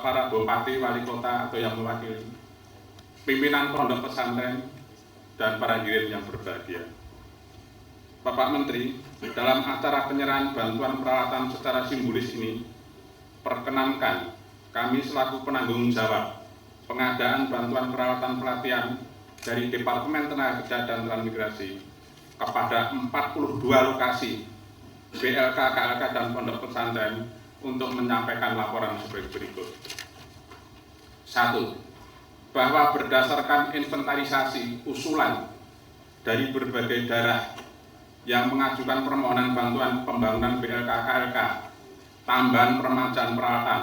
para bupati, wali kota atau yang mewakili, pimpinan pondok pesantren, dan para hadirin yang berbahagia. Bapak Menteri, dalam acara penyerahan bantuan peralatan secara simbolis ini, perkenankan kami selaku penanggung jawab pengadaan bantuan peralatan pelatihan dari Departemen Tenaga Kerja dan Transmigrasi kepada 42 lokasi BLK, KLK, dan pondok pesantren untuk menyampaikan laporan sebagai berikut. 1. Bahwa berdasarkan inventarisasi usulan dari berbagai daerah yang mengajukan permohonan bantuan pembangunan BLK, KLK, tambahan permajaan peralatan,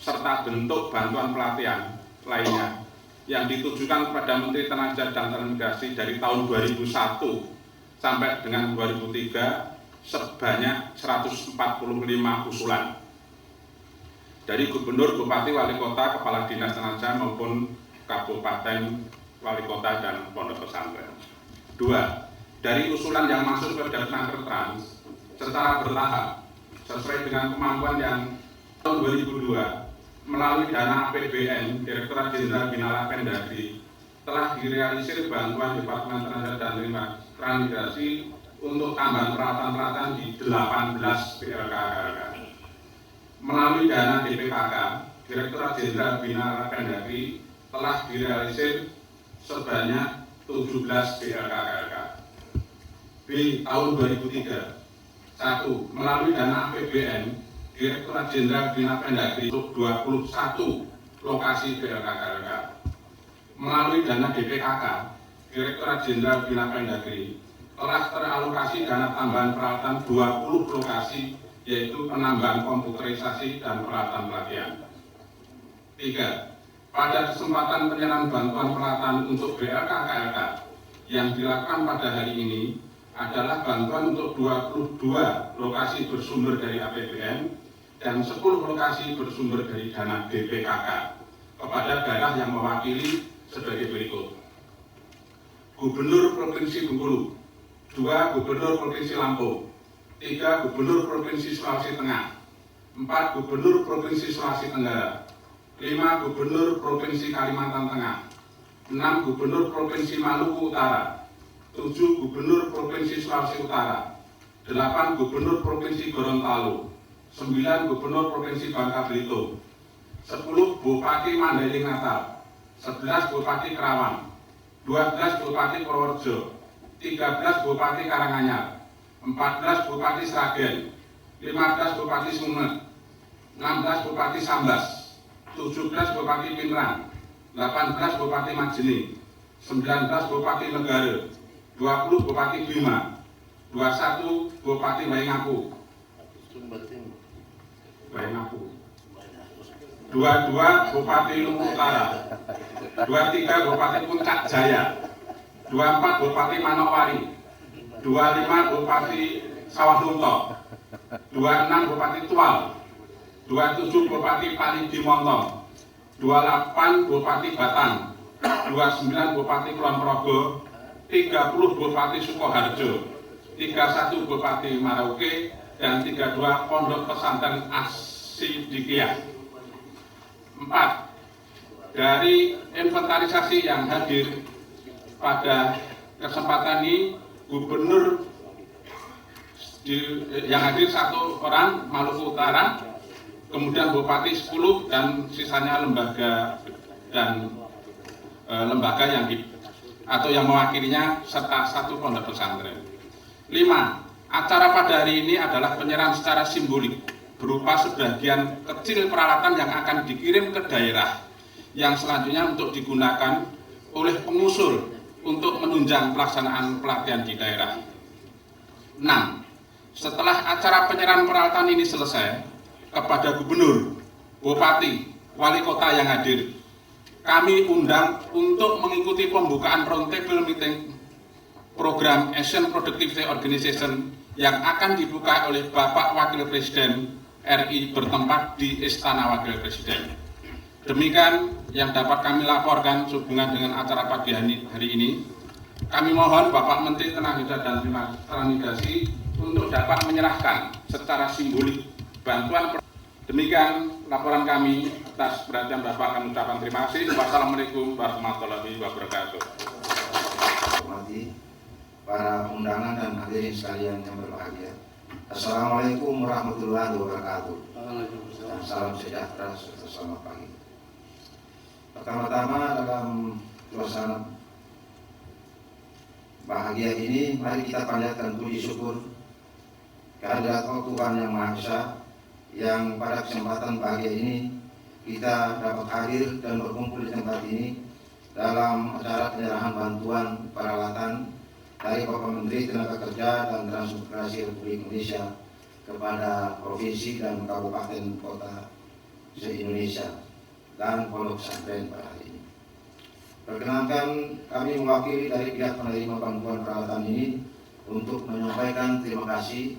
serta bentuk bantuan pelatihan lainnya yang ditujukan kepada Menteri Tenaga dan Transmigrasi dari tahun 2001 sampai dengan 2003 sebanyak 145 usulan dari gubernur, bupati, wali kota, kepala dinas tenaga maupun kabupaten, wali kota, dan pondok pesantren. 2. Dari usulan yang masuk ke Datnaker Trans secara bertahap sesuai dengan kemampuan yang tahun 2002 melalui dana APBN Direktorat Jenderal Bina Pendagri telah direalisir bantuan Departemen Tenaga dan Transmigrasi untuk tambahan peralatan-peralatan di 18 BLK. Melalui dana DPKK, Direktorat Jenderal Bina Pendagri telah direalisir sebanyak 17 BLK. B. Tahun 2003. 1. Melalui dana APBN Direktorat Jenderal Bina Pendagri untuk 21 lokasi BLK. Melalui dana DPKK, Direktorat Jenderal Bina Pendagri telah teralokasi dana tambahan peralatan 20 lokasi, yaitu penambahan komputerisasi dan peralatan pelatihan. 3. Pada kesempatan penyerahan bantuan peralatan untuk BLK KLK yang dilakukan pada hari ini adalah bantuan untuk 22 lokasi bersumber dari APBN dan 10 lokasi bersumber dari dana DPKK kepada daerah yang mewakili sebagai berikut. Gubernur Provinsi Bengkulu, 2 Gubernur Provinsi Lampung, 3 Gubernur Provinsi Sulawesi Tengah, 4 Gubernur Provinsi Sulawesi Tenggara, 5 Gubernur Provinsi Kalimantan Tengah, 6 Gubernur Provinsi Maluku Utara, 7 Gubernur Provinsi Sulawesi Utara, 8 Gubernur Provinsi Gorontalo, 9 Gubernur Provinsi Bangka Belitung, 10 Bupati Mandailing Natal, 11 Bupati Kerawang, 12 Bupati Purworejo, 13 Bupati Karanganyar, 14 Bupati Sragen, 15 Bupati Sumeneb, 16 Bupati Sambas, 17 Bupati Pinrang, 18 Bupati Majene, 19 Bupati Negara, 20 Bupati Bima, 21 Bupati Waingapu, 22 Bupati Luwu Utara, 23 Bupati Puncak Jaya, 24 Bupati Manokwari, 25 Bupati Sawah Lunto, 26 Bupati Tual, 27 Bupati Parigi Montong, 28 Bupati Batang, 29 Bupati Kulon Progo, 30 Bupati Sukoharjo, 31 Bupati Merauke, dan 32 Pondok Pesantren As-Siddiqiyah. 4. Dari inventarisasi yang hadir pada kesempatan ini, Gubernur yang hadir 1 orang Maluku Utara, kemudian Bupati 10 dan sisanya lembaga dan lembaga yang atau yang mewakilinya serta 1 pondok pesantren. 5. Acara pada hari ini adalah penyerahan secara simbolik berupa sebagian kecil peralatan yang akan dikirim ke daerah yang selanjutnya untuk digunakan oleh pengusul untuk menunjang pelaksanaan pelatihan di daerah. 6. Setelah acara penyerahan peralatan ini selesai, kepada gubernur, bupati, wali kota yang hadir, kami undang untuk mengikuti pembukaan roundtable meeting program Asian Productivity Organization yang akan dibuka oleh Bapak Wakil Presiden RI bertempat di Istana Wakil Presiden. Demikian yang dapat kami laporkan sehubungan dengan acara pagi hari ini. Kami mohon Bapak Menteri Tenaga dan Transmigrasi untuk dapat menyerahkan secara simbolik bantuan Demikian laporan kami. Atas perhatian Bapak kami ucapkan terima kasih. Wassalamualaikum warahmatullahi wabarakatuh. Hormati para undangan dan hadirin sekalian yang berbahagia. Assalamualaikum warahmatullahi wabarakatuh. Dan salam sejahtera serta selamat pagi. Pertama-tama dalam suasana bahagia ini, mari kita panjatkan puji syukur kehadirat Allah Tuhan Yang Maha Esa, yang pada kesempatan bahagia ini kita dapat hadir dan berkumpul di tempat ini dalam acara penyerahan bantuan peralatan dari Bapak Menteri Tenaga Kerja dan Transmigrasi Republik Indonesia kepada provinsi dan kabupaten kota se-Indonesia dan pondok pesantren pada hari ini. Perkenankan kami mewakili dari pihak penerima bantuan peralatan ini untuk menyampaikan terima kasih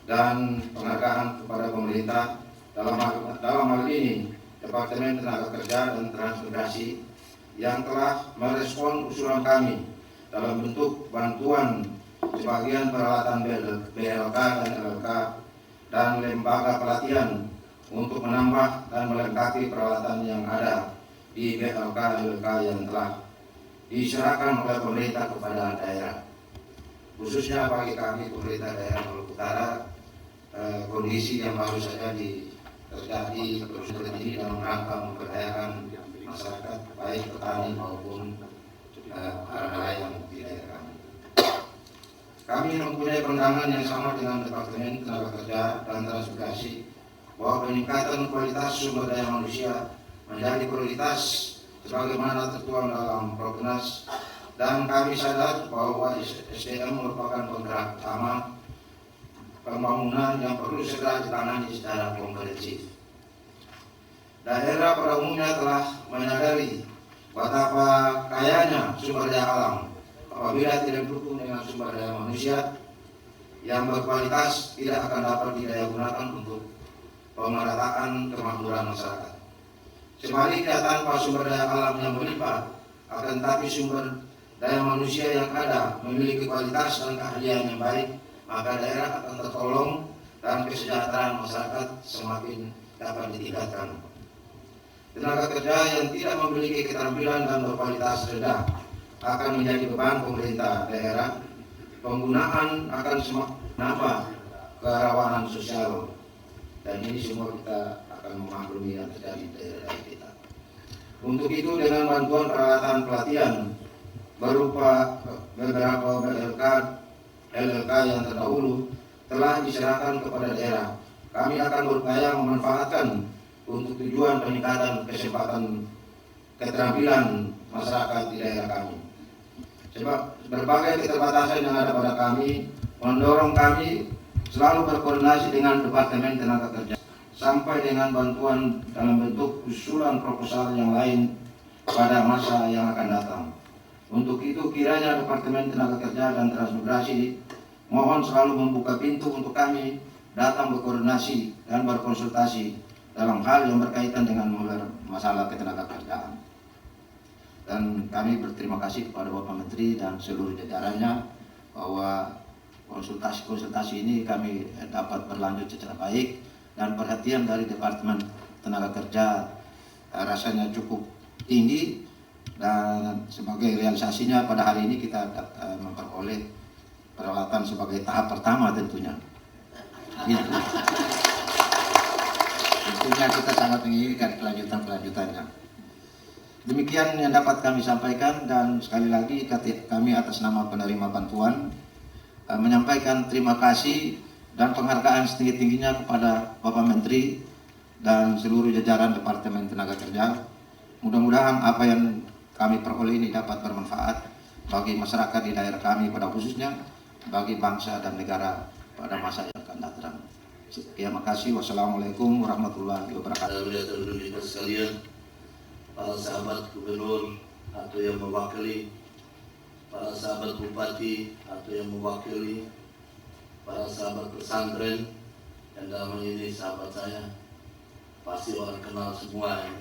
dan penghargaan kepada pemerintah, dalam hal ini Departemen Tenaga Kerja dan Transmigrasi, yang telah merespon usulan kami dalam bentuk bantuan sebagian peralatan BLK dan LLK dan lembaga pelatihan untuk menambah dan melengkapi peralatan yang ada di BLK LLK yang telah diserahkan oleh pemerintah kepada daerah. Khususnya bagi kami pemerintah daerah Maluku Utara, kondisi yang baru saja terjadi seperti ini dalam rangka memberdayakan masyarakat, baik petani maupun hal-hal yang di daerah kami. Kami mempunyai pandangan yang sama dengan Departemen Tenaga Kerja dan Transmigrasi bahwa peningkatan kualitas sumber daya manusia menjadi prioritas sebagaimana tertuang dalam Prokernas, dan kami sadar bahwa SDM merupakan penggerak utama pembangunan yang perlu segera ditangani secara komprehensif. Daerah pada umumnya telah menyadari betapa kayanya sumber daya alam. Apabila tidak didukung dengan sumber daya manusia yang berkualitas, tidak akan dapat didaya gunakan untuk pemerataan kemakmuran masyarakat. Sebaliknya, tanpa sumber daya alam yang berlimpah, akan tetapi sumber daya manusia yang ada memiliki kualitas dan keahlian yang baik, maka daerah akan tertolong dan kesejahteraan masyarakat semakin dapat ditingkatkan. Tenaga kerja yang tidak memiliki keterampilan dan berkualitas rendah akan menjadi beban pemerintah daerah. Penggunaan akan semakin menambah kerawanan sosial, dan ini semua kita akan memaklumi yang terjadi di daerah kita. Untuk itu, dengan bantuan peralatan pelatihan berupa beberapa LLK yang terdahulu telah diserahkan kepada daerah, kami akan berupaya memanfaatkan untuk tujuan peningkatan kesempatan keterampilan masyarakat di daerah kami. Sebab berbagai keterbatasan yang ada pada kami mendorong kami selalu berkoordinasi dengan Departemen Tenaga Kerja sampai dengan bantuan dalam bentuk usulan proposal yang lain pada masa yang akan datang. Untuk itu, kiranya Departemen Tenaga Kerja dan Transmigrasi mohon selalu membuka pintu untuk kami datang berkoordinasi dan berkonsultasi dalam hal yang berkaitan dengan masalah ketenaga kerjaan. Dan kami berterima kasih kepada Bapak Menteri dan seluruh jajarannya bahwa konsultasi ini kami dapat berlanjut secara baik, dan perhatian dari Departemen Tenaga Kerja rasanya cukup tinggi, dan sebagai realisasinya pada hari ini kita memperoleh peralatan sebagai tahap pertama tentunya. Gitu. Tentunya kita sangat menginginkan kelanjutannya. Demikian yang dapat kami sampaikan, dan sekali lagi kami atas nama penerima bantuan menyampaikan terima kasih dan penghargaan setinggi-tingginya kepada Bapak Menteri dan seluruh jajaran Departemen Tenaga Kerja. Mudah-mudahan apa yang kami peroleh ini dapat bermanfaat bagi masyarakat di daerah kami pada khususnya, bagi bangsa dan negara pada masa yang akan datang. Terima kasih. Wassalamualaikum warahmatullahi wabarakatuh. Saudara-saudara sekalian, para sahabat gubernur atau yang mewakili, para sahabat bupati atau yang mewakili, para sahabat pesantren, dan dalam hal ini sahabat saya pasti orang kenal semua ya.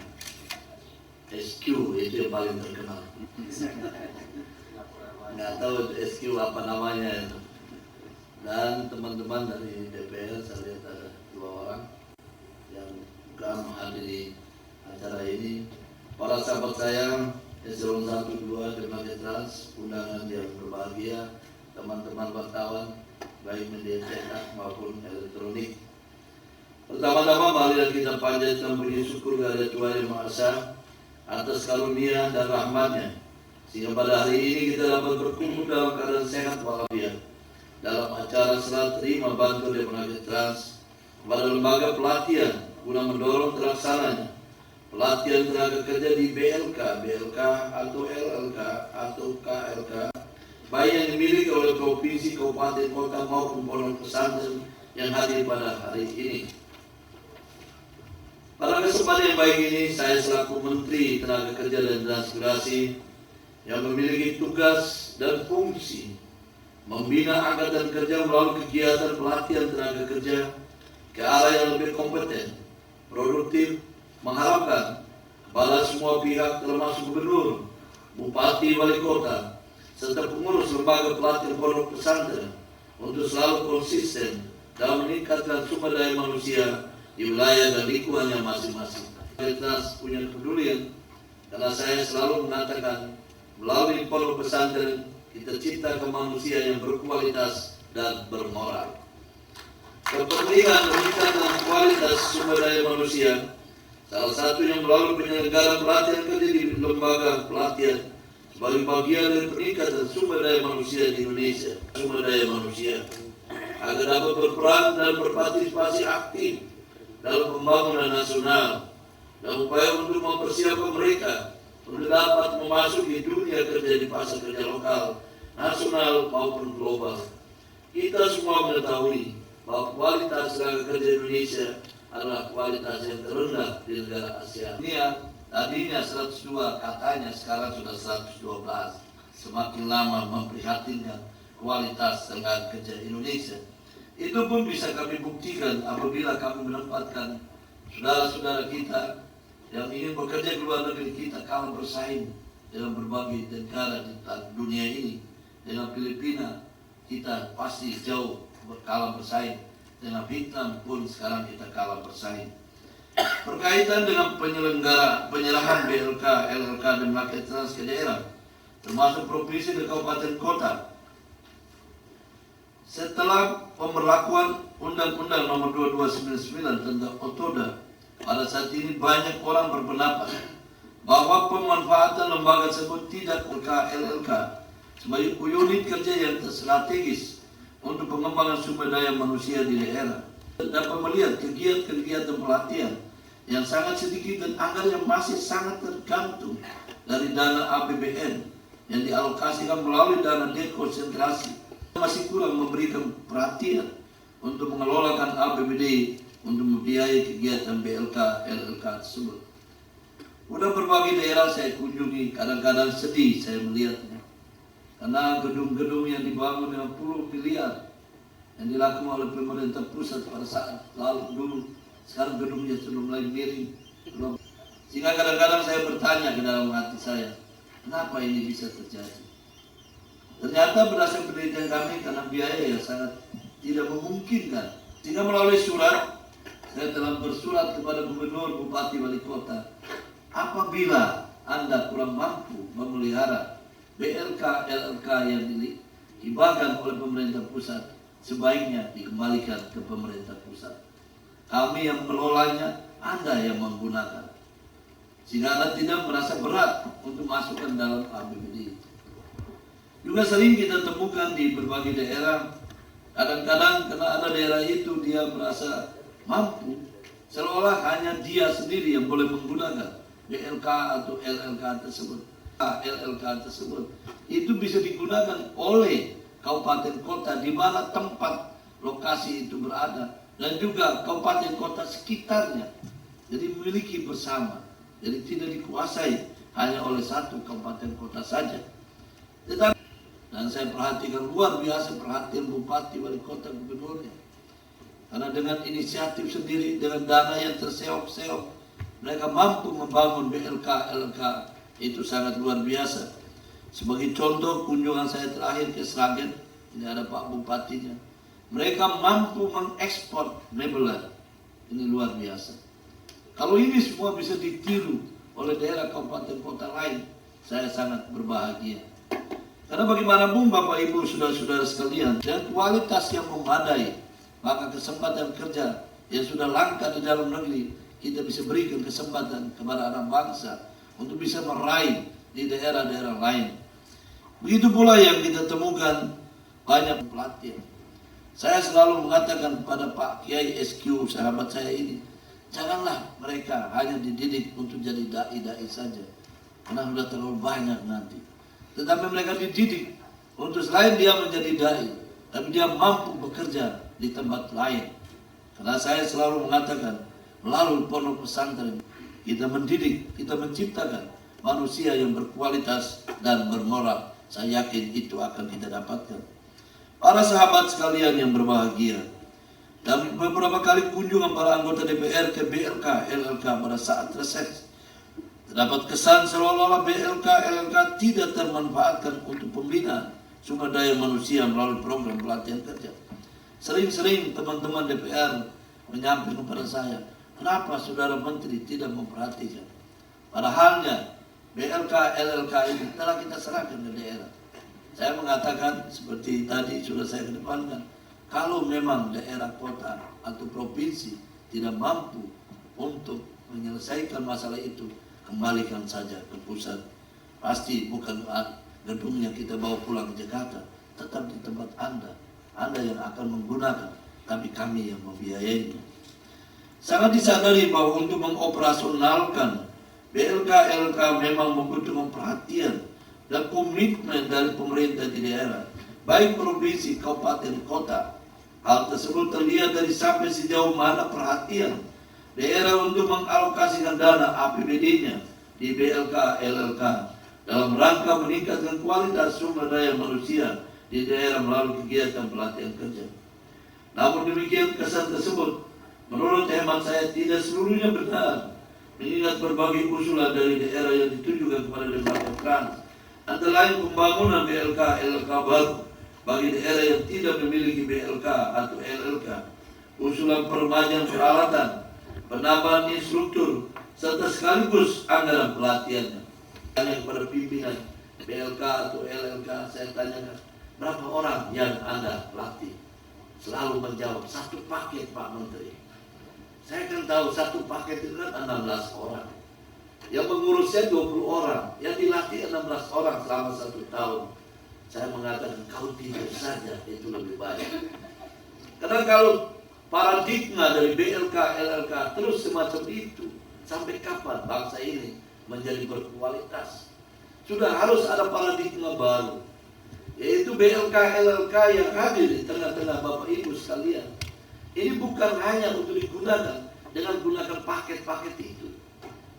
SQ itu yang paling terkenal. Nggak tahu SQ apa namanya itu. Dan teman-teman dari DPR, saya lihat ada 2 orang. yang juga menghadiri acara ini, para sahabat saya Eselon 1, 2 Dermaga Trans, undangan yang berbahagia, teman-teman wartawan baik media cetak maupun elektronik. Pertama-tama marilah kita panjatkan puji syukur kepada Tuhan Yang Maha Esa atas karunia dan rahmat-Nya, sehingga pada hari ini kita dapat berkumpul dalam keadaan sehat walafiat dalam acara serah terima bantuan Dermaga Trans kepada lembaga pelatihan guna mendorong terlaksananya pelatihan tenaga kerja di BLK, BLK atau LLK atau KLK, baik yang dimiliki oleh provinsi, kabupaten, kota maupun pondok pesantren yang hadir pada hari ini. Pada kesempatan yang baik ini, saya selaku Menteri Tenaga Kerja dan Transmigrasi yang memiliki tugas dan fungsi membina angkatan kerja melalui kegiatan pelatihan tenaga kerja ke arah yang lebih kompeten, produktif, mengharapkan kepada semua pihak termasuk gubernur, bupati, wali kota, serta pengurus lembaga pelatihan pondok pesantren untuk selalu konsisten dalam meningkatkan sumber daya manusia di wilayah dan lingkungannya masing-masing. Kita punya kepedulian karena saya selalu mengatakan melalui pondok pesantren kita ciptakan manusia yang berkualitas dan bermoral. Kepentingan meningkatkan kualitas sumber daya manusia salah satu yang melalui penyelenggaraan pelatihan kerja di lembaga pelatihan sebagai bagian dari peningkatan sumber daya manusia di Indonesia, sumber daya manusia agar dapat berperan dan berpartisipasi aktif dalam pembangunan nasional dan upaya untuk mempersiapkan mereka untuk dapat memasuki dunia kerja di pasar kerja lokal, nasional maupun global. Kita semua mengetahui bahwa kualitas tenaga kerja Indonesia adalah kualitas yang terendah di negara Asia. Tadinya 102, katanya sekarang sudah 112. Semakin lama memprihatinkan kualitas tenaga kerja Indonesia. Itu pun bisa kami buktikan apabila kami menempatkan saudara-saudara kita yang ingin bekerja di luar negeri kita kalah bersaing dalam berbagai negara di dunia ini. Dengan Filipina kita pasti jauh kalah bersaing. Dengan Vietnam pun sekarang kita kalah bersaing. Berkaitan dengan penyerahan BLK, LLK dan Dermaga Trans ke daerah, termasuk provinsi dan kabupaten kota. Setelah pemberlakuan Undang-Undang Nomor 2299 tentang Otoda, pada saat ini banyak orang berpendapat bahwa pemanfaatan lembaga tersebut tidak LLK sebagai unit kerja yang strategis untuk pengembangan sumber daya manusia di daerah. Dapat melihat kegiatan-kegiatan pelatihan yang sangat sedikit dan anggaran yang masih sangat tergantung dari dana APBN yang dialokasikan melalui dana dekonsentrasi. Masih kurang memberikan perhatian untuk mengelolakan APBD untuk membiayai kegiatan BLK, LLK tersebut. Udah berbagai daerah saya kunjungi, kadang-kadang sedih saya melihatnya. Karena gedung-gedung yang dibangun dengan puluh miliar yang dilakukan oleh pemerintah pusat pada saat lalu dulu, sekarang gedungnya sudah mulai miring. Sehingga kadang-kadang saya bertanya ke dalam hati saya, kenapa ini bisa terjadi? Ternyata berdasarkan penelitian kami karena biaya yang sangat tidak memungkinkan. Sehingga melalui surat, saya telah bersurat kepada gubernur, bupati, wali kota, apabila Anda kurang mampu memelihara BLK, LLK yang dihibahkan oleh pemerintah pusat, sebaiknya dikembalikan ke pemerintah pusat. Kami yang mengelolanya, Anda yang menggunakan. Sehingga Anda tidak merasa berat untuk masukkan dalam APBD. Juga sering kita temukan di berbagai daerah, kadang-kadang karena ada daerah itu dia merasa mampu, seolah hanya dia sendiri yang boleh menggunakan BLK atau LLK tersebut. LLK tersebut itu bisa digunakan oleh kabupaten kota di mana tempat lokasi itu berada dan juga kabupaten kota sekitarnya. Jadi memiliki bersama. Jadi tidak dikuasai hanya oleh satu kabupaten kota saja. Tetapi dan saya perhatikan luar biasa perhatian bupati, wali kota, gubernurnya. Karena dengan inisiatif sendiri, dengan dana yang terseok-seok, mereka mampu membangun BLK, LLK. Itu sangat luar biasa. Sebagai contoh kunjungan saya terakhir ke Sragen, ini ada Pak Bupatinya. Mereka mampu mengekspor mebeler Ini luar biasa. Kalau ini semua bisa ditiru oleh daerah kabupaten kota lain, saya sangat berbahagia. Karena bagaimanapun Bapak Ibu saudara-saudara sekalian, dengan kualitas yang memadai, maka kesempatan kerja yang sudah langka di dalam negeri, kita bisa berikan kesempatan kepada anak bangsa untuk bisa meraih di daerah-daerah lain. Begitu pula yang kita temukan banyak pelatihan. Saya selalu mengatakan kepada Pak Kiai SQ, sahabat saya ini, janganlah mereka hanya dididik untuk jadi dai-dai saja, karena sudah terlalu banyak nanti. Tetapi mereka dididik untuk selain dia menjadi dai, tapi dia mampu bekerja di tempat lain. Karena saya selalu mengatakan, melalui pondok pesantren, kita mendidik, kita menciptakan manusia yang berkualitas dan bermoral. Saya yakin itu akan kita dapatkan. Para sahabat sekalian yang berbahagia, dan beberapa kali kunjungan para anggota DPR ke BLK, LLK pada saat reses, terdapat kesan seolah-olah BLK, LLK tidak termanfaatkan untuk pembinaan sumber daya manusia melalui program pelatihan kerja. Sering-sering teman-teman DPR menyampaikan kepada saya, kenapa Saudara Menteri tidak memperhatikan? Padahalnya BLK, LLK ini telah kita serahkan ke daerah. Saya mengatakan seperti tadi sudah saya kedepankan, kalau memang daerah kota atau provinsi tidak mampu untuk menyelesaikan masalah itu, kembalikan saja ke pusat. Pasti bukan gedungnya kita bawa pulang ke Jakarta, tetap di tempat Anda. Anda yang akan menggunakan, tapi kami yang membiayainya. Sangat disadari bahwa untuk mengoperasionalkan BLK, LLK memang membutuhkan perhatian dan komitmen dari pemerintah di daerah, baik provinsi, kabupaten, kota. Hal tersebut terlihat dari sampai sejauh mana perhatian daerah untuk mengalokasikan dana APBD-nya di BLK, LLK dalam rangka meningkatkan kualitas sumber daya manusia di daerah melalui kegiatan pelatihan kerja. Namun demikian, kesan tersebut menurut hemat saya tidak seluruhnya benar, mengingat berbagai usulan dari daerah yang ditujukan kepada lembaga trans, antara lain pembangunan BLK, LLK baru bagi daerah yang tidak memiliki BLK atau LLK, usulan permajaan peralatan, penambahan instruktur, serta sekaligus anggaran pelatihannya. Tanya kepada pimpinan BLK atau LLK, saya tanyakan, berapa orang yang Anda latih? Selalu menjawab, 1 paket Pak Menteri. Saya kan tahu 1 paket itu kan 16 orang. Yang mengurusnya 20 orang, yang dilatih 16 orang selama 1 tahun. Saya mengatakan, kau tidur saja, itu lebih baik. Karena kalau paradigma dari BLK, LLK terus semacam itu, sampai kapan bangsa ini menjadi berkualitas? Sudah harus ada paradigma baru, yaitu BLK, LLK yang hadir di tengah-tengah Bapak Ibu sekalian. Ini bukan hanya untuk digunakan dengan gunakan paket-paket itu.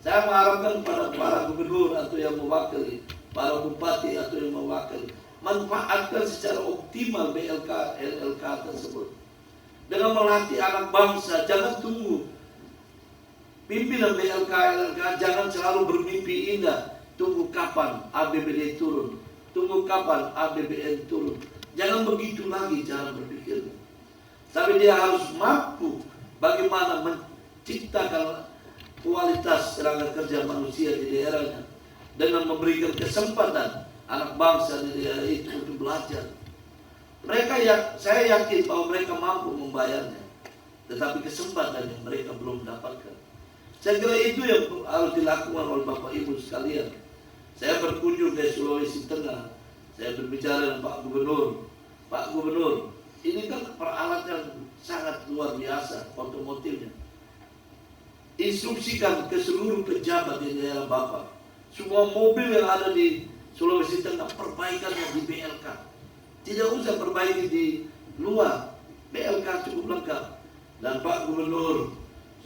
Saya mengharapkan pada para gubernur atau yang mewakili, para bupati atau yang mewakili, manfaatkan secara optimal BLK, LLK tersebut. Dengan melatih anak bangsa, jangan tunggu pimpinan BLK, LLK, jangan selalu bermimpi indah, tunggu kapan APBD turun, tunggu kapan APBN turun. Jangan begitu lagi cara berpikirnya. Tapi dia harus mampu bagaimana menciptakan kualitas tenaga kerja manusia di daerahnya dengan memberikan kesempatan anak bangsa di daerah itu untuk belajar. Saya yakin bahwa mereka mampu membayarnya, tetapi kesempatan yang mereka belum dapatkan. Saya kira itu yang harus dilakukan oleh Bapak Ibu sekalian. Saya berkunjung ke Sulawesi Tengah, saya berbicara dengan Pak Gubernur, ini kan peralatan sangat luar biasa otomotifnya. Instruksikan ke seluruh pejabat di daerah Bapak, semua mobil yang ada di Sulawesi Tengah perbaikannya di BLK. Tidak usah perbaiki di luar, BLK cukup lengkap. Dan Pak Gubernur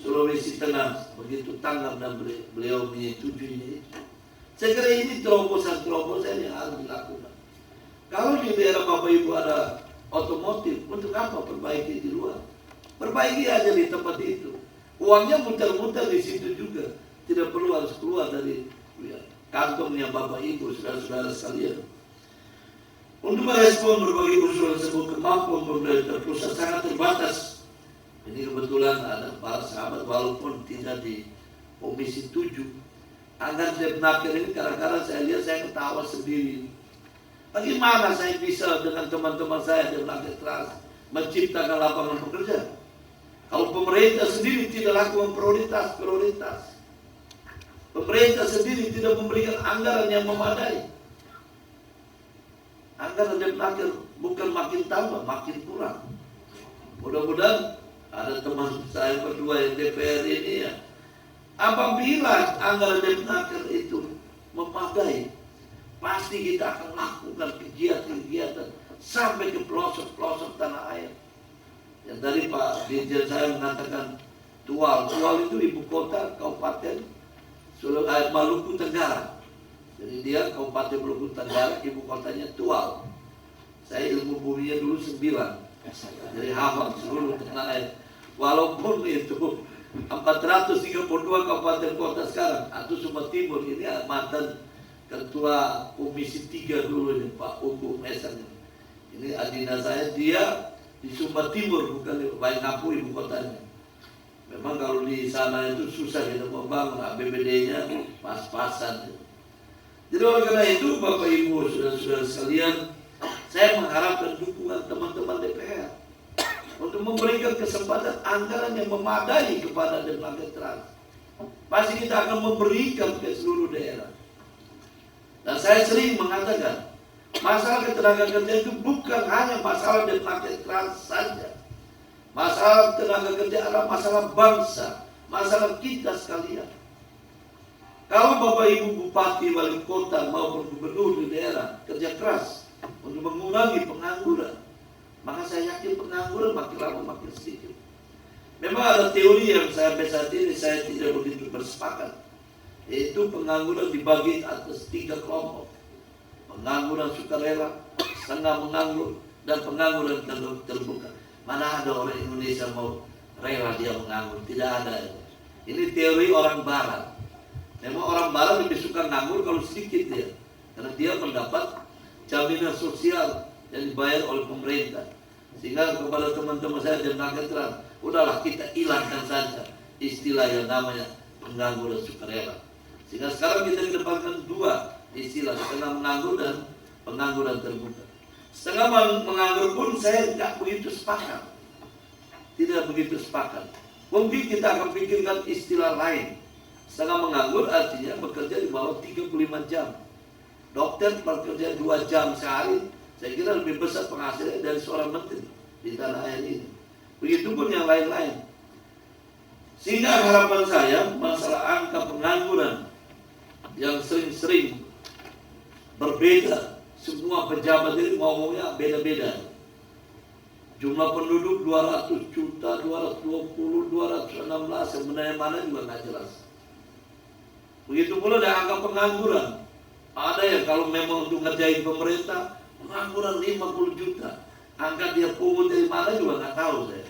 Sulawesi Tengah begitu tanggap dan beliau menyetujuinya itu. Saya kira ini terobosan-terobosan yang harus dilakukan. Kalau di daerah Bapak Ibu ada otomotif, untuk apa perbaiki di luar? Perbaiki aja di tempat itu. Uangnya muter-muter di situ juga. Tidak perlu harus keluar dari kantongnya Bapak Ibu, saudara-saudara sekalian. Untuk merespon berbagai usulan tersebut, kemampuan pemerintah pusat sangat terbatas. Ini kebetulan ada para sahabat walaupun tidak di Komisi 7. Anggaran Depnaker ini kadang-kadang saya lihat saya ketawa sendiri. Bagaimana saya bisa dengan teman-teman saya Depnaker Trans menciptakan lapangan pekerjaan? Kalau pemerintah sendiri tidak lakukan prioritas. Pemerintah sendiri tidak memberikan anggaran yang memadai. Anggaran Depnaker bukan makin tambah, makin kurang. Mudah-mudahan ada teman saya berdua yang DPR ini ya. Apabila anggaran Depnaker itu memadai, pasti kita akan lakukan kegiatan-kegiatan sampai ke pelosok-pelosok tanah air. Yang tadi Pak Dirjen saya mengatakan Tual itu ibu kota Kabupaten Maluku Tenggara. Jadi dia Kabupaten Maluku Tenggara, ibu kotanya Tual. Saya ilmu buminya dulu 9. Jadi hafal seluruh tanah air. Walaupun itu 432 kabupaten kota sekarang, atau Sumba Timur ini mantan ketua Komisi 3 dulu ini Pak Ugu Mesan. Ini adina saya, dia di Sumba Timur, bukan di Waingapu ibu kotanya. Memang kalau di sana itu susah kita membangun, APBD-nya pas-pasan. Jadi oleh karena itu Bapak Ibu saudara-saudara sekalian, saya mengharapkan dukungan teman-teman DPR untuk memberikan kesempatan anggaran yang memadai kepada Depnaker Trans. Pasti kita akan memberikan ke seluruh daerah. Dan saya sering mengatakan, masalah ketenaga kerja itu bukan hanya masalah Depnaker Trans saja. Masalah tenaga kerja adalah masalah bangsa, masalah kita sekalian. Kalau Bapak Ibu Bupati, Wali Kota maupun Gubernur di daerah kerja keras untuk mengurangi pengangguran, maka saya yakin pengangguran makin lama makin sedikit. Memang ada teori yang sampai saat ini saya tidak begitu bersepakat, yaitu pengangguran dibagi atas 3 kelompok. Pengangguran sukarela, setengah menganggur, dan pengangguran terbuka. Mana ada orang Indonesia mau rela dia menganggur? Tidak ada. Ini teori orang Barat. Memang orang Barat lebih suka nganggur kalau sedikit dia, karena dia mendapat jaminan sosial yang dibayar oleh pemerintah. Sehingga kepada teman-teman saya Depnaker Trans, udahlah kita hilangkan saja istilah yang namanya pengangguran sukarela. Sehingga sekarang kita kedepankan 2 istilah, setengah menganggur dan pengangguran terbuka. Setengah menganggur pun saya tidak begitu sepakat. Tidak begitu sepakat. Mungkin kita akan pikirkan istilah lain. Setengah menganggur artinya bekerja di bawah 35 jam. Dokter bekerja 2 jam sehari, saya kira lebih besar penghasilannya dari seorang menteri di tanah air ini. Begitupun yang lain-lain. Sehingga harapan saya masalah angka pengangguran yang sering-sering berbeda. Semua pejabat ini ngomongnya beda-beda. Jumlah penduduk 200 juta, 220, 216, sebenarnya mana juga nggak jelas. Begitu pula dengan angka pengangguran. Ada yang kalau memang untuk ngerjain pemerintah, pengangguran 50 juta. Angka dia pungut dari mana juga nggak tahu saya.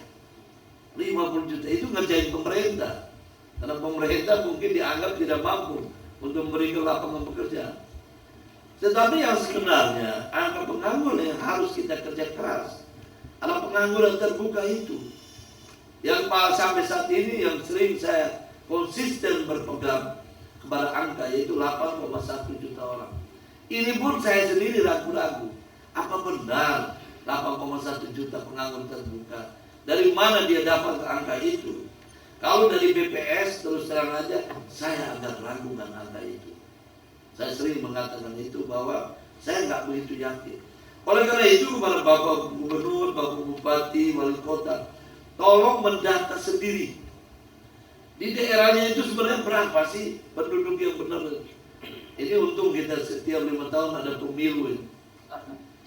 50 juta itu ngerjain pemerintah. Karena pemerintah mungkin dianggap tidak mampu untuk memberikan lapangan pekerjaan. Tetapi yang sebenarnya angka pengangguran yang harus kita kerja keras adalah pengangguran terbuka itu. Yang sampai saat ini yang sering saya konsisten berpegang kepada angka, yaitu 8,1 juta orang. Ini pun saya sendiri ragu-ragu. Apa benar 8,1 juta pengangguran terbuka? Dari mana dia dapat angka itu? Kalau dari BPS terus terang aja saya agak ragu dengan angka itu. Saya sering mengatakan itu bahwa saya nggak begitu yakin. Oleh karena itu kepada Bapak Gubernur, Bapak Bupati, Wali Kota, tolong mendata sendiri. Di daerahnya itu sebenarnya berapa sih penduduk yang benar? Ini untung kita setiap 5 tahun ada pemilu.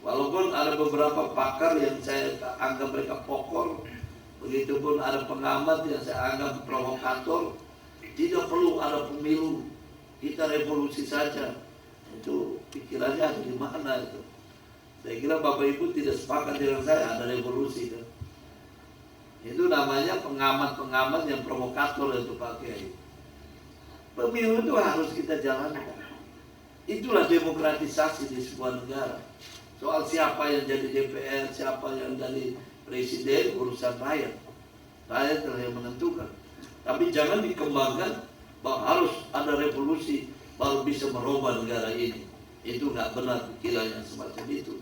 Walaupun ada beberapa pakar yang saya anggap mereka pokok, begitupun ada pengamat yang saya anggap provokator, tidak perlu ada pemilu. Kita revolusi saja. Itu pikirannya ada di mana itu. Saya kira Bapak Ibu tidak sepakat dengan saya ada revolusi kan. Itu namanya pengamat-pengamat yang provokator itu pakai. Pemilu itu harus kita jalankan. Itulah demokratisasi di sebuah negara. Soal siapa yang jadi DPR, siapa yang jadi presiden, urusan rakyat. rakyat yang menentukan. Tapi jangan dikembangkan bahwa harus ada revolusi baru bisa merubah negara ini. Itu nggak benar pikiran yang semacam itu.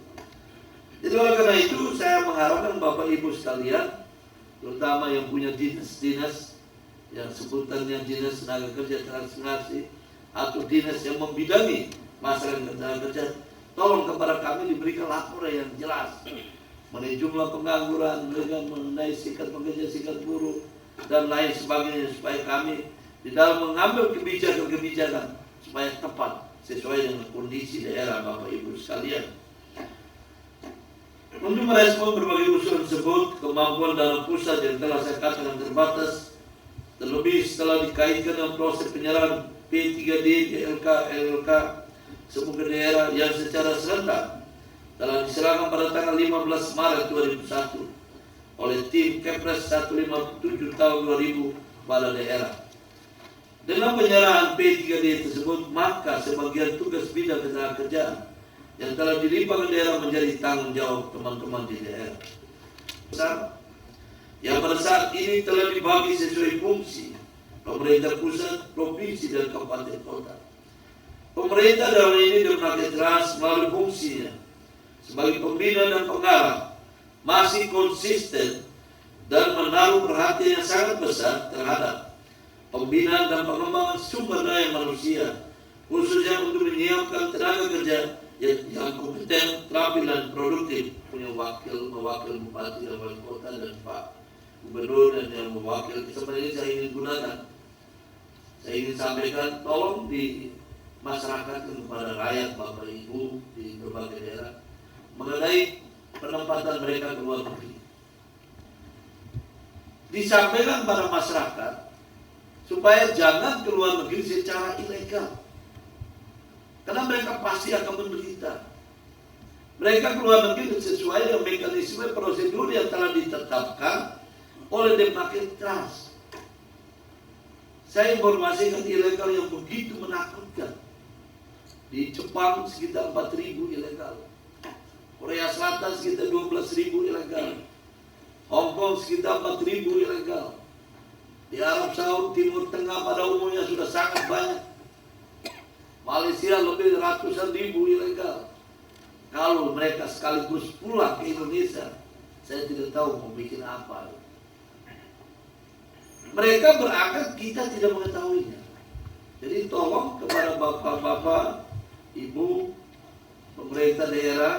Jadi oleh karena itu saya mengharapkan Bapak Ibu sekalian, terutama yang punya dinas-dinas yang sebutannya dinas tenaga kerja transmigrasi atau dinas yang membidangi masalah tenaga kerja, tolong kepada kami diberikan laporan yang jelas mengenai jumlah pengangguran, mengenai sikat pekerja, sikat buruh, dan lain sebagainya, supaya kami di dalam mengambil kebijakan-kebijakan supaya tepat sesuai dengan kondisi daerah Bapak Ibu sekalian. Untuk merespon berbagai usulan tersebut, kemampuan dana pusat yang telah saya katakan terbatas, terlebih setelah dikaitkan dengan proses penyerahan P3D, PLK, LLK semua ke daerah yang secara serentak telah diserahkan pada tanggal 15 Maret 2001 oleh tim Kepres 157 tahun 2000 pada daerah. Dengan penyerahan P3D tersebut, maka sebagian tugas bidang ketenagakerjaan yang telah dilimpahkan ke daerah menjadi tanggung jawab teman-teman di daerah. Yang pada saat ini telah dibagi sesuai fungsi pemerintah pusat, provinsi, dan kabupaten kota. Pemerintah dalam ini bekerja keras melalui fungsinya sebagai pembina dan pengarah masih konsisten dan menaruh perhatian yang sangat besar terhadap pembinaan dan pengembangan sumber daya manusia, khususnya untuk menyiapkan tenaga kerja yang kompeten, terampil, dan produktif, punya mewakil bupati dan wali kota dan Pak Gubernur, dan yang mewakil. Sebenarnya saya ingin gunakan, saya ingin sampaikan, tolong di masyarakat kepada rakyat Bapak Ibu di berbagai daerah mengenai penempatan mereka ke luar negeri. Disampaikan pada masyarakat supaya jangan ke luar negeri secara ilegal, karena mereka pasti akan menderita. Mereka keluar negeri sesuai dengan mekanisme prosedur yang telah ditetapkan oleh Departemen Trust. Saya informasikan ilegal yang begitu menakutkan. Di Jepang sekitar 4.000 ilegal, Korea Selatan sekitar 12.000 ilegal, Hong Kong sekitar 4.000 ilegal. Di Arab Saudi, Timur Tengah pada umumnya sudah sangat banyak. Malaysia lebih ratusan ribu ilegal. Kalau mereka sekaligus pulang ke Indonesia, saya tidak tahu mau bikin apa. Mereka berangkat, kita tidak mengetahuinya. Jadi tolong kepada bapak-bapak, ibu, pemerintah daerah,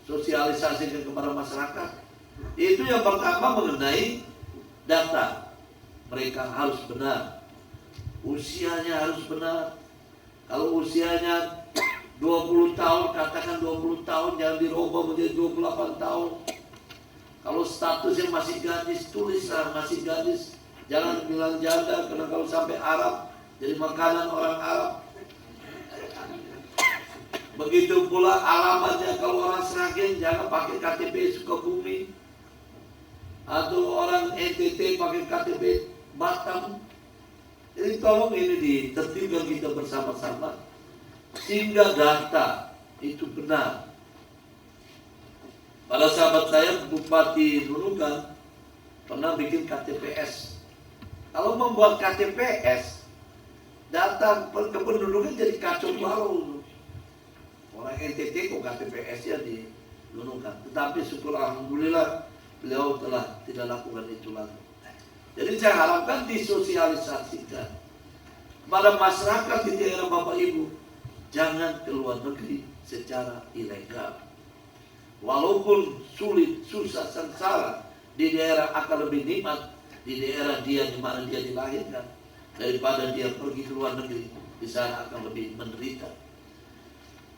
sosialisasikan kepada masyarakat. Itu yang pertama mengenai data. Mereka harus benar, usianya harus benar. Kalau usianya 20 tahun, katakan 20 tahun, jangan dirubah menjadi 28 tahun. Kalau statusnya masih gadis, tulislah masih gadis. Jangan bilang janda, karena kalau sampai Arab, jadi makanan orang Arab. Begitu pula alamatnya, kalau orang Sragen, jangan pakai KTP Sukabumi. Atau orang NTT pakai KTP Batam. Jadi tolong ini ditertibkan kita bersama-sama sehingga data itu benar. Pada sahabat saya Bupati Nunukan pernah bikin KTPS. Kalau membuat KTPS, data kependudukan jadi kacau balau. Orang NTT kok KTPS-nya di Nunukan. Tetapi syukur alhamdulillah beliau telah tidak lakukan itu lagi. Jadi saya harapkan disosialisasikan pada masyarakat di daerah Bapak Ibu, jangan ke luar negeri secara ilegal. Walaupun sulit, susah, sengsara, di daerah akan lebih nikmat di daerah dia di mana dia dilahirkan daripada dia pergi ke luar negeri, di sana akan lebih menderita.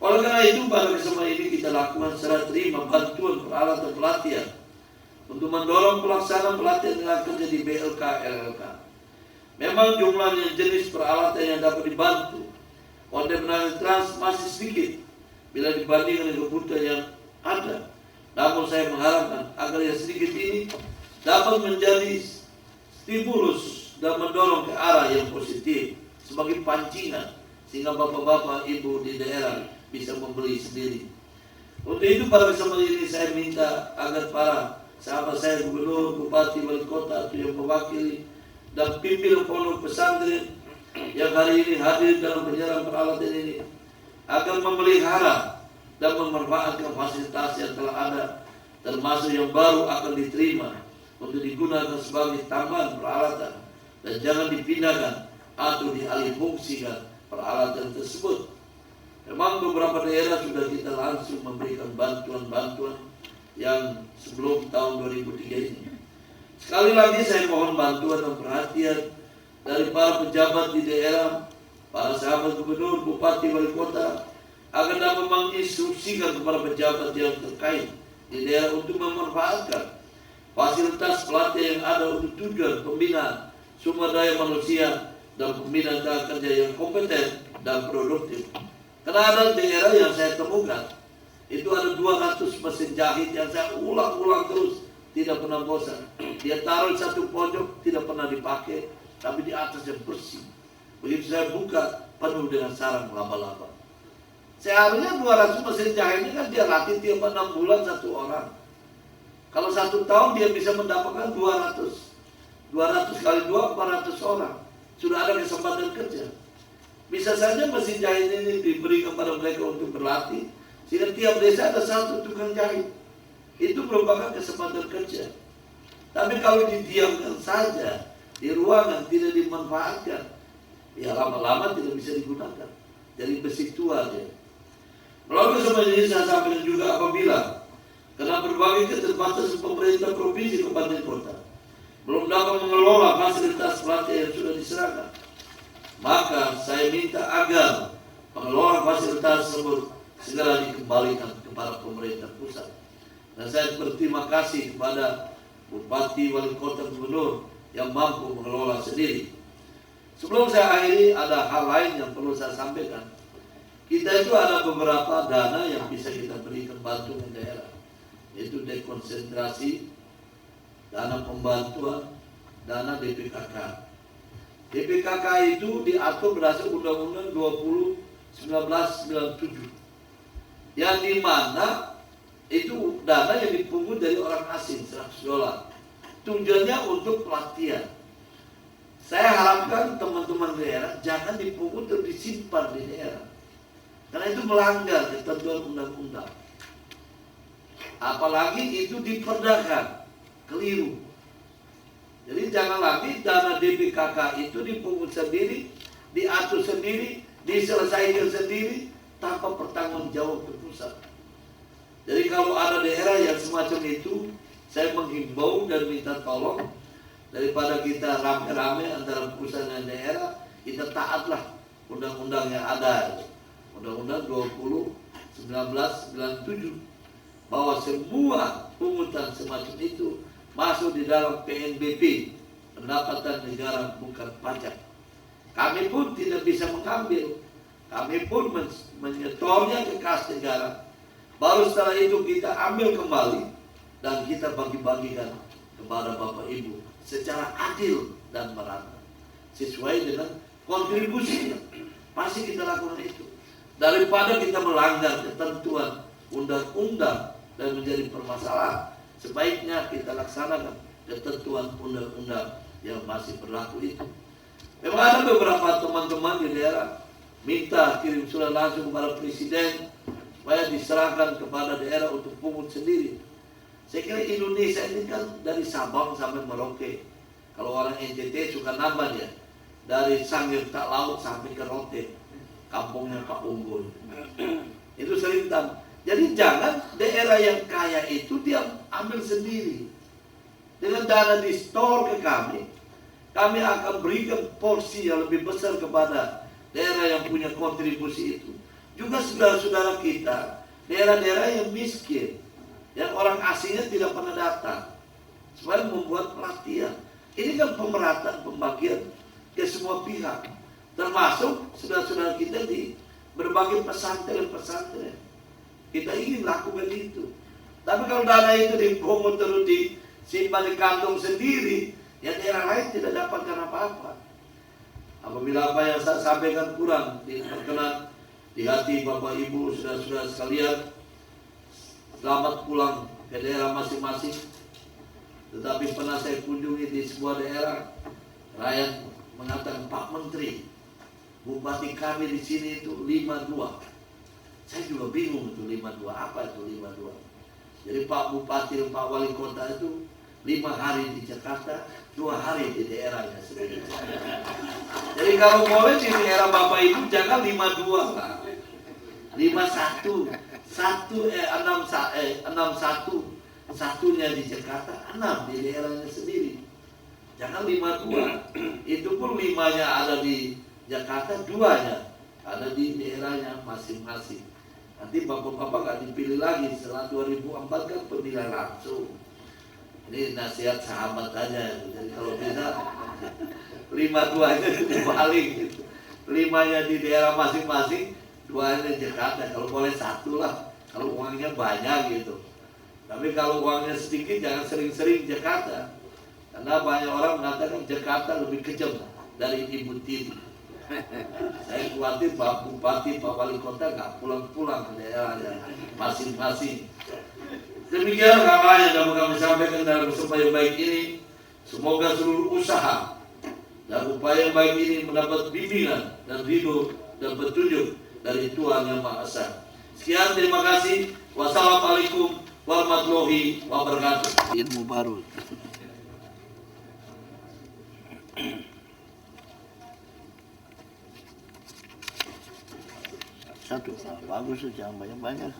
Oleh karena itu pada kesempatan ini kita lakukan serah terima bantuan peralatan pelatihan untuk mendorong pelaksanaan pelatihan tenaga kerja di BLK LLK. Memang jumlahnya jenis peralatan yang dapat dibantu oleh tenaga trans masih sedikit bila dibandingkan dengan kebutuhan yang ada. Namun saya mengharapkan agar yang sedikit ini dapat menjadi stimulus dan mendorong ke arah yang positif sebagai pancingan sehingga bapak-bapak ibu di daerah bisa membeli sendiri. Untuk itu pada kesempatan ini saya minta agar para sahabat saya gubernur, bupati, wali kota atau yang mewakili dan pimpinan pondok pesantren yang hari ini hadir dalam penyerahan peralatan ini agar memelihara dan memanfaatkan fasilitas yang telah ada, termasuk yang baru akan diterima untuk digunakan sebagai tambahan peralatan dan jangan dipindahkan atau dialihfungsikan peralatan tersebut. Memang beberapa daerah sudah kita langsung memberikan bantuan-bantuan yang sebelum tahun 2003 ini. Sekali lagi saya mohon bantuan dan perhatian dari para pejabat di daerah, para sahabat gubernur, bupati, wali kota, agar dapat menginstruksikan kepada pejabat yang terkait di daerah untuk memanfaatkan fasilitas pelatihan yang ada untuk tujuan pembinaan sumber daya manusia dan pembinaan tenaga kerja yang kompeten dan produktif. Karena ada daerah yang saya temukan itu ada 200 mesin jahit yang saya ulang-ulang terus, tidak pernah bosan. Dia taruh satu pojok tidak pernah dipakai, tapi di atasnya bersih. Begitu saya buka, penuh dengan sarang laba-laba. Seharusnya 200 mesin jahitnya kan dia latih tiap 6 bulan satu orang. Kalau 1 tahun dia bisa mendapatkan 200 kali 2, 400 orang. Sudah ada kesempatan kerja. Bisa saja mesin jahit ini diberi kepada mereka untuk berlatih, sehingga tiap desa ada 1 tukang jahit. Itu merupakan kesempatan kerja. Tapi kalau didiamkan saja di ruangan, tidak dimanfaatkan, ya lama-lama tidak bisa digunakan. Jadi besi tua dia. Melalui semua ini saya sampaikan juga apabila karena berbagai keterbatasan pemerintah provinsi kabupaten kota belum dapat mengelola fasilitas pelatihan yang sudah diserahkan, maka saya minta agar pengelola fasilitas tersebut segera dikembalikan kepada pemerintah pusat. Dan saya berterima kasih kepada bupati, wali kota, gubernur yang mampu mengelola sendiri. Sebelum saya akhiri, ada hal lain yang perlu saya sampaikan. Kita itu ada beberapa dana yang bisa kita berikan bantuan daerah, yaitu dekonsentrasi, dana pembantuan, dana DPKK. DPKK itu diatur berdasarkan Undang-Undang 20/1997, yang dimana itu dana yang dipungut dari orang asing $100. Tujuannya untuk pelatihan. Saya harapkan teman-teman daerah jangan dipungut dan disimpan di daerah, karena itu melanggar ketentuan undang-undang. Apalagi itu diperdakan, keliru. Jadi jangan lagi dana DPKK itu dipungut sendiri, diatur sendiri, diselesaikan sendiri tanpa pertanggungjawab ke pusat. Jadi kalau ada daerah yang semacam itu, saya menghimbau dan minta tolong, daripada kita rame-rame antara pusat dan daerah, kita taatlah undang-undang yang ada, Undang-Undang 20/1997, bahwa semua pungutan semacam itu masuk di dalam PNBP, pendapatan negara bukan pajak. Kami pun tidak bisa mengambil, kami pun menyetornya ke kas negara. Baru setelah itu kita ambil kembali dan kita bagi-bagikan kepada Bapak Ibu secara adil dan merata, sesuai dengan kontribusinya. Pasti kita lakukan itu, daripada kita melanggar ketentuan undang-undang dan menjadi permasalahan. Sebaiknya kita laksanakan ketentuan undang-undang yang masih berlaku itu. Memang ada beberapa teman-teman di daerah minta kirim surat langsung kepada Presiden supaya diserahkan kepada daerah untuk pungut sendiri. Saya kira Indonesia ini kan dari Sabang sampai Merauke. Kalau orang NTT suka nambah ya, dari Sangir Tak Laut sampai ke Rote, kampungnya Pak Unggul. Itu sering tambah. Jadi jangan daerah yang kaya itu dia ambil sendiri. Dengan dana di store ke kami akan berikan porsi yang lebih besar kepada daerah yang punya kontribusi itu. Juga saudara-saudara kita, daerah-daerah yang miskin, yang orang asingnya tidak pernah datang, supaya membuat pelatihan. Ini kan pemerataan, pembagian ke semua pihak, termasuk saudara-saudara kita di berbagai pesantren-pesantren. Kita ingin lakukan itu. Tapi kalau dana itu dipungut terus disimpan di kantong sendiri, ya daerah lain tidak dapatkan apa-apa. Apabila apa yang saya sampaikan kurang berkenan di hati Bapak Ibu, saudara-saudara sekalian, selamat pulang ke daerah masing-masing. Tetapi pernah saya kunjungi di sebuah daerah, rakyat mengatakan, Pak Menteri, bupati kami di sini itu 52. Saya juga bingung itu 52, apa itu 52? Jadi Pak Bupati, Pak Wali Kota itu 5 hari di Jakarta, 2 hari di daerahnya sendiri. Jadi kalau boleh di daerah Bapak itu jangan 52 lah. 51, 61, satunya di Jakarta, 6 di daerahnya sendiri. Jangan 52. Itu pun 5-nya ada di Jakarta, 2-nya ada di daerahnya masing-masing. Nanti bapak-bapak gak dipilih lagi setelah 2004 kan pemilihan langsung. Ini nasihat sahabat aja. Jadi kalau bisa 52-nya dibalik gitu. 5-nya di daerah masing-masing, 2-nya di Jakarta. Kalau boleh 1 lah. Kalau uangnya banyak gitu. Tapi kalau uangnya sedikit jangan sering-sering Jakarta. Karena banyak orang mengatakan Jakarta lebih kejam dari Ibu Titi. Saya khawatir Pak Bupati, Pak Wali Kota nggak pulang-pulang ke daerahnya masing-masing. Demikian hal-hal yang dapat kami sampaikan dalam kesempatan baik ini. Semoga seluruh usaha dan upaya baik ini mendapat bimbingan dan ridho dan petunjuk dari Tuhan Yang Maha Esa. Sekian, terima kasih. Wassalamualaikum warahmatullahi wabarakatuh. Ilmu baru. Satu, bagus, jangan banyak-banyak.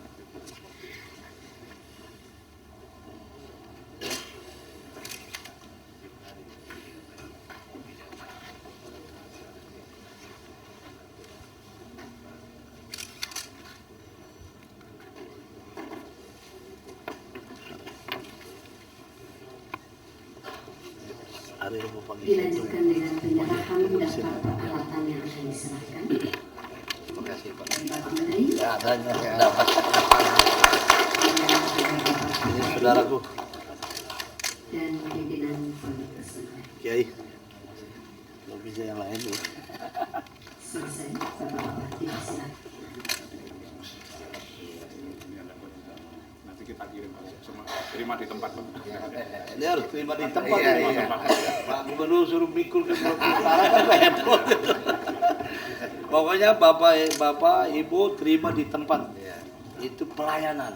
Dilanjutkan dengan penyerahan daftar peralatan yang akan diserahkan. Terima kasih Pak. Bapak Menteri. Ya, adanya dapat. Ini saudaraku. Dan pimpinan pondok pesantren. Kiai. Kalau bisa yang lain dulu. Selesai, Bapak dipersilakan. Nanti kita kirim semua, terima di tempat. Dia harus terima di tempat. Pak Gubernur suruh mikul ke Pulau Utara kan repot. Pokoknya Bapak Ibu terima di tempat. Itu pelayanan.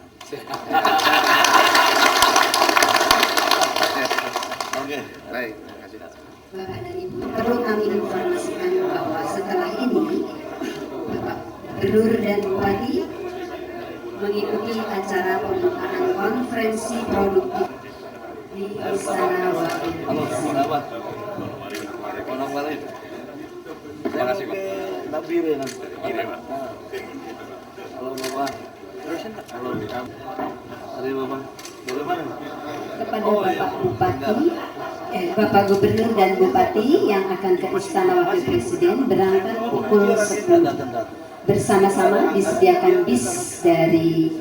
Oke, baik. Terima kasih. Bapak dan Ibu, perlu kami informasikan bahwa setelah ini Bapak Gubernur dan Bupati mengikuti acara pembukaan konferensi produktif di Istana Wakil Halo, Presiden. sahabat. Orang balik. Terima kasih Pak. Nabire nanti. Halo Bapak. Halo. Hari Bapak. Dari mana? Kepada Bapak Bupati, Bapak Gubernur dan Bupati yang akan ke Istana Wakil Presiden berangkat pukul 10. Bersama-sama disediakan bis dari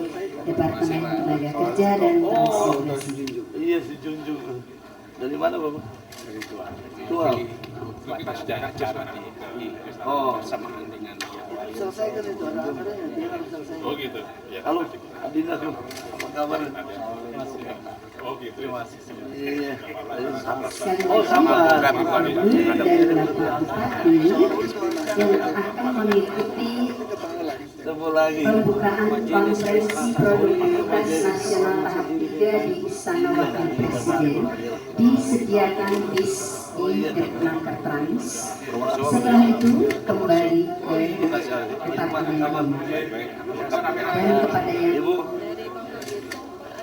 Departemen Tenaga Kerja dan Transmigrasi. Iya, si Junjung. Dari mana Bapak? Dari Tuhan. Tuhan. Pas jarak jarak Oh, bersamaan dengan selesaikan itu ada anggarannya, dia harus selesaikan. oh gitu. Ya. Halo, Adinda, apa kabar? Oh gitu. Terima kasih. Iya. Sekali Oh, lagi, sama. Bapak Gubernur dan Bapak Bupati yang akan mengikuti Ketemu lagi. pembukaan konferensi produktivitas nasional tahap 3 di Istana Wakil Presiden disediakan bis di Detnaker Trans. Setelah itu kembali ke Departemen dan kepada yang Ibu,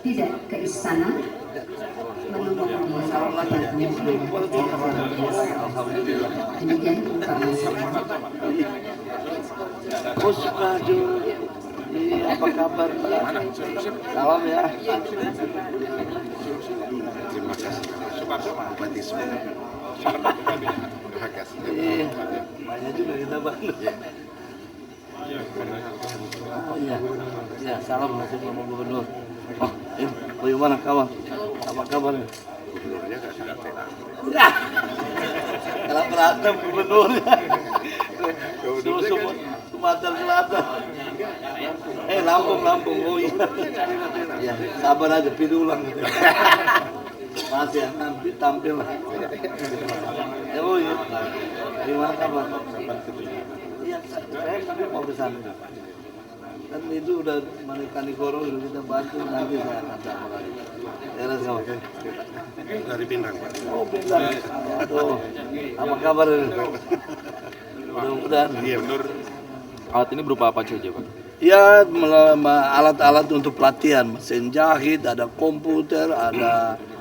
tidak ke istana menunggu di Departemen Demikian informasi. oh Sukaju. Iya, apa kabar? Salam ya. Terima kasih. Sukarso Bupati semua. Terima kasih. Iya, banyak juga kita bantu. Oh iya, ya salam masih Bapak Gubernur. Oh, bagaimana kawan? Apa kabarnya? Gubernurnya nggak sudah peta. Kalau berantem gubernurnya. Sumatera Selatan. Lampung. Oh iya. Ya, sabar aja, pilih ulang. ASEAN nanti tampil lah. Oh iya. Gimana kabar? Iya, saya juga mau ke sana. Kan itu udah Manikani Koro udah kita bantu, nanti saya akan sama lagi. Ya, sama. Dari Pinang, Pak. Oh, Pinang. Aduh, apa kabar ini? Mudah-mudahan. Iya, benar. Alat ini berupa apa saja, Pak? Ya, alat-alat untuk pelatihan, mesin jahit, ada komputer, ada